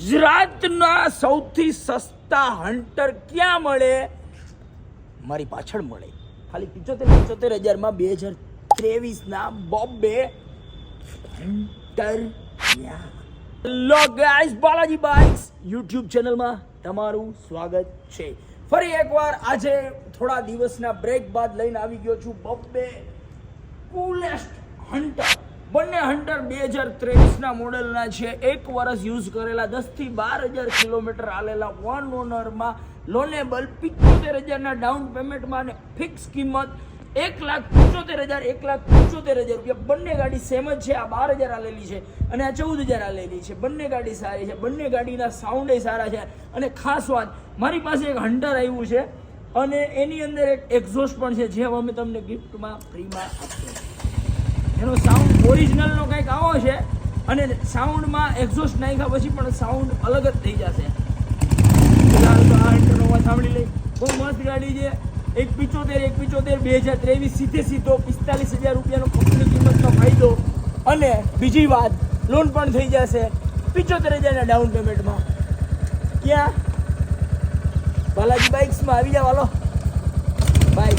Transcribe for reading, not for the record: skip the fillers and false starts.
ગુજરાતના સૌથી સસ્તા હન્ટર ક્યાં મળે? મારી પાછળ મળે. ખાલી 75,000માં 2023ના Bombay Hunter. Hello guys, Balaji bikes YouTube ચેનલમાં તમારું સ્વાગત છે. ફરી એકવાર આજે થોડા દિવસના બ્રેક બાદ લઈને આવી ગયો છું બોમ્બે કુલેસ્ટ હન્ટર. બંને હન્ટર 2023ના મોડેલના છે. 1 વર્ષ યુઝ કરેલા, 10,000 થી 12,000 કિલોમીટર આલેલા, વન ઓનરમાં, લોનેબલ, 75,000ના ડાઉન પેમેન્ટમાં અને ફિક્સ કિંમત 1,75,000 રૂપિયા. બંને ગાડી સેમ જ છે. આ 12,000 આલેલી છે અને આ 14,000 આલેલી છે. બંને ગાડી સારી છે, બંને ગાડીના સાઉન્ડ સારા છે. અને ખાસ વાત, મારી પાસે એક હન્ટર આવ્યું છે અને એની અંદર એક એક્ઝોસ્ટ પણ છે, જે અમે તમને ગિફ્ટમાં ફ્રીમાં આપીશું. એનો સાઉન્ડ ઓરિજિનલનો કંઈક આવો છે અને સાઉન્ડમાં એક્ઝોસ્ટ નાખ્યા પછી પણ સાઉન્ડ અલગ જ થઈ જશે. ફિલહાલ તો આ હન્ટરનો અવાજ સાંભળી લઈ. બહુ મસ્ત ગાડી છે. 1,75,000 2023 સીધો 45,000 રૂપિયાનો કંપની કિંમતનો ફાયદો. અને બીજી વાત, લોન પણ થઈ જશે 75,000ના ડાઉન પેમેન્ટમાં. ક્યાં? બાલાજી બાઇક્સમાં આવી જાવ. હાલો બાય.